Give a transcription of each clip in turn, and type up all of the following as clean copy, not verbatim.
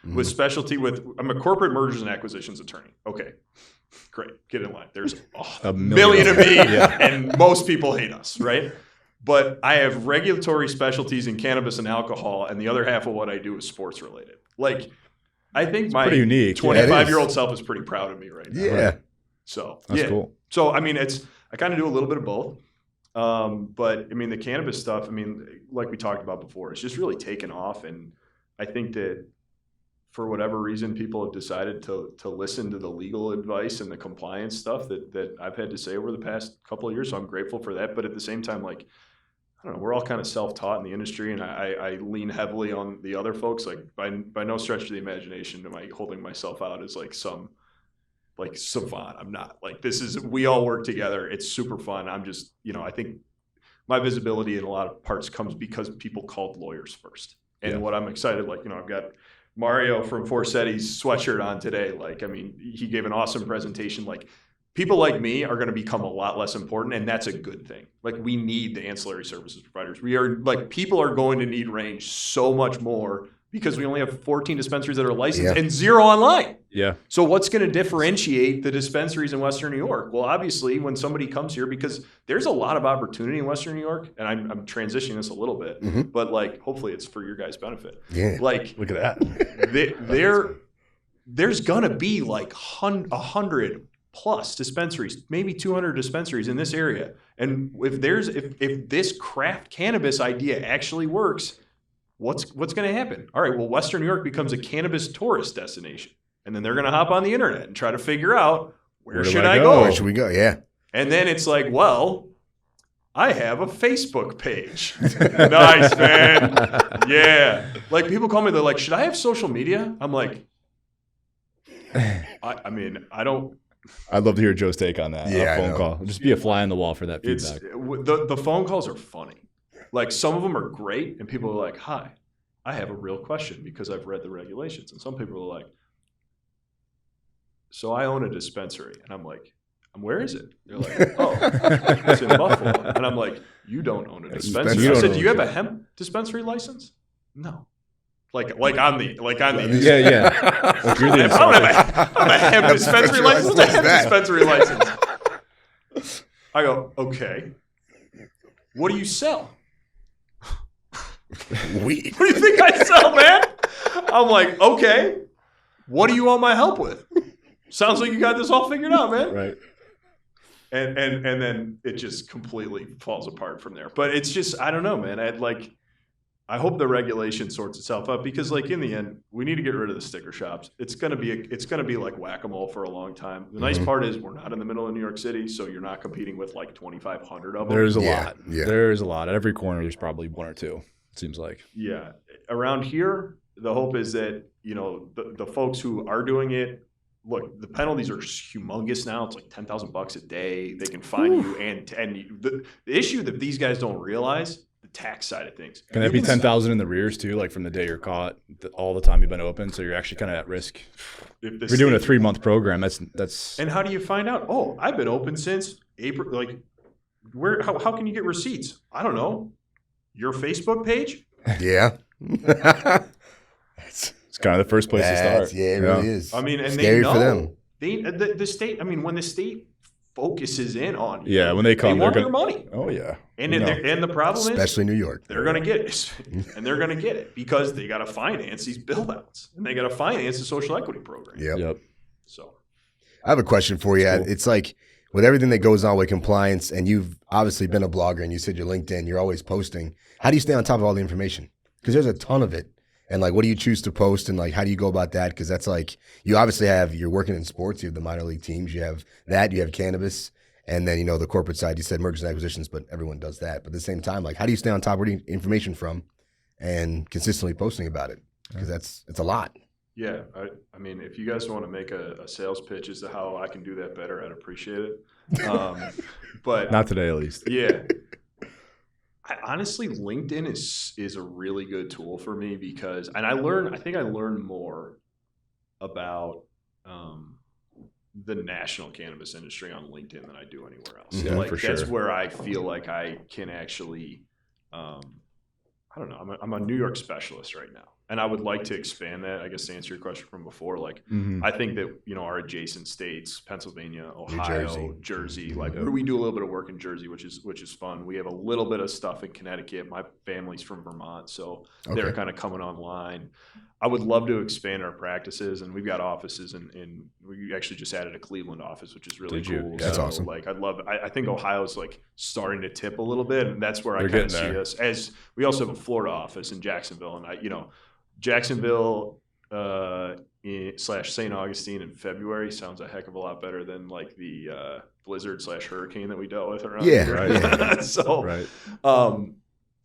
with specialty I'm a corporate mergers and acquisitions attorney. Okay, great. Get in line. There's a million of me, and most people hate us, right? But I have regulatory specialties in cannabis and alcohol, and the other half of what I do is sports related. Like, I think my 25-year-old self is pretty proud of me right now. Yeah. Right? So that's cool. So I mean, I kind of do a little bit of both. But I mean, the cannabis stuff, I mean, like we talked about before, it's just really taken off. And I think that for whatever reason, people have decided to listen to the legal advice and the compliance stuff that I've had to say over the past couple of years. So I'm grateful for that. But at the same time, like, I don't know, we're all kind of self-taught in the industry, and I lean heavily on the other folks. Like, by no stretch of the imagination am I holding myself out as like some like savant. I'm not. Like, we all work together. It's super fun. I'm just, I think my visibility in a lot of parts comes because people called lawyers first. And what I'm excited, like, I've got Mario from Forseti's sweatshirt on today. Like, I mean, he gave an awesome presentation. Like, people like me are going to become a lot less important, and that's a good thing. Like, we need the ancillary services providers. People are going to need Range so much more because we only have 14 dispensaries that are licensed and 0 online. Yeah. So what's going to differentiate the dispensaries in Western New York? Well, obviously, when somebody comes here, because there's a lot of opportunity in Western New York, and I'm transitioning this a little bit, but like, hopefully it's for your guys' benefit. Yeah. Like, look at that. There's going to be like 100 plus dispensaries, maybe 200 dispensaries in this area. And if this craft cannabis idea actually works, what's going to happen? All right, well, Western New York becomes a cannabis tourist destination. And then they're going to hop on the internet and try to figure out, where should I go? Where should we go? Yeah. And then it's like, well, I have a Facebook page. Nice, man. Yeah. Like, people call me, they're like, should I have social media? I'm like, I mean, I don't. I'd love to hear Joe's take on that. Yeah, phone call. Just be a fly on the wall for that feedback. The phone calls are funny. Like, some of them are great, and people are like, hi, I have a real question because I've read the regulations. And some people are like, so I own a dispensary. And I'm like, where is it? They're like, oh, it's in Buffalo. And I'm like, you don't own a dispensary. I said, do you have a hemp dispensary license? No. Like on the yeah. Like, you're the I don't have a hemp dispensary license. What's a hemp dispensary license? I go, okay. What do you sell? Weed. What do you think I sell, man? I'm like, okay. What do you want my help with? Sounds like you got this all figured out, man. Right. And then it just completely falls apart from there. But it's just, I don't know, man. I hope the regulation sorts itself out, because, like, in the end, we need to get rid of the sticker shops. It's gonna be like whack-a-mole for a long time. The nice part is we're not in the middle of New York City, so you're not competing with like 2,500 of them. There's a lot. Yeah. There's a lot. At every corner, there's probably one or two. It seems like. Yeah. Around here, the hope is that the folks who are doing it. Look, the penalties are humongous now. It's like $10,000 a day. They can fine you, and the issue that these guys don't realize, the tax side of things. Can that be 10,000 in the rears too? Like, from the day you're caught, all the time you've been open, so you're actually kind of at risk. If you're doing a 3-month program, that's. And how do you find out? Oh, I've been open since April. Like, where? How can you get receipts? I don't know. Your Facebook page? Yeah. It's kind of the first place to start. Yeah, it really is. I mean, and scary they know. For them. The state. I mean, when the state focuses in on you, when they come, they want your money. Oh yeah. And the problem is, especially New York, they're going to get it, and they're going to get it because they got to finance these build-outs, and they got to finance the social equity program. Yep. So, I have a question for you. Cool. It's like, with everything that goes on with compliance, and you've obviously been a blogger, and you said you're LinkedIn, you're always posting. How do you stay on top of all the information? Because there's a ton of it. And like, what do you choose to post, and like, how do you go about that? Because that's like, you obviously you're working in sports, you have the minor league teams, you have cannabis, and then, the corporate side, you said mergers and acquisitions, but everyone does that. But at the same time, like, how do you stay on top? Where do you get information from and consistently posting about it? Because it's a lot. Yeah. I mean, if you guys want to make a sales pitch as to how I can do that better, I'd appreciate it. But not today, at least. Yeah. Honestly, LinkedIn is a really good tool for me because, and I think I learn more about the national cannabis industry on LinkedIn than I do anywhere else. Yeah, like, for sure. That's where I feel like I can actually I don't know. I'm a New York specialist right now, and I would like to expand that. I guess to answer your question from before, like I think that our adjacent states, Pennsylvania, Ohio, Jersey, like we do a little bit of work in Jersey, which is fun. We have a little bit of stuff in Connecticut. My family's from Vermont, so they're kind of coming online. I would love to expand our practices, and we've got offices in we actually just added a Cleveland office, which is really cool. That's so, awesome. Like I think Ohio's like starting to tip a little bit, and that's where I kind of see us. As we also have a Florida office in Jacksonville, and Jacksonville / St. Augustine in February sounds a heck of a lot better than like the blizzard / hurricane that we dealt with around here. Right. So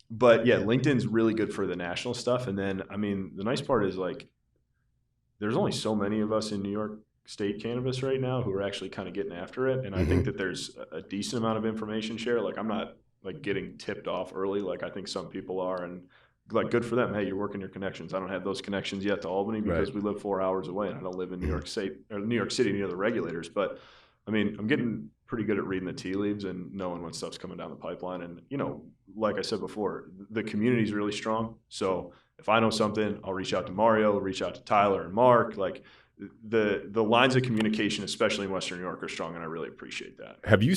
but yeah, LinkedIn's really good for the national stuff. And then, I mean, the nice part is like, there's only so many of us in New York State cannabis right now who are actually kind of getting after it. And I think that there's a decent amount of information share. Like, I'm not like getting tipped off early. Like I think some people are, and like, good for them. Hey, you're working your connections. I don't have those connections yet to Albany because we live 4 hours away, and I don't live in New York State or New York City near the regulators. But I mean, I'm getting pretty good at reading the tea leaves and knowing when stuff's coming down the pipeline. And, like I said before, the community is really strong. So if I know something, I'll reach out to Mario, reach out to Tyler and Mark. Like the lines of communication, especially in Western New York, are strong, and I really appreciate that. Have you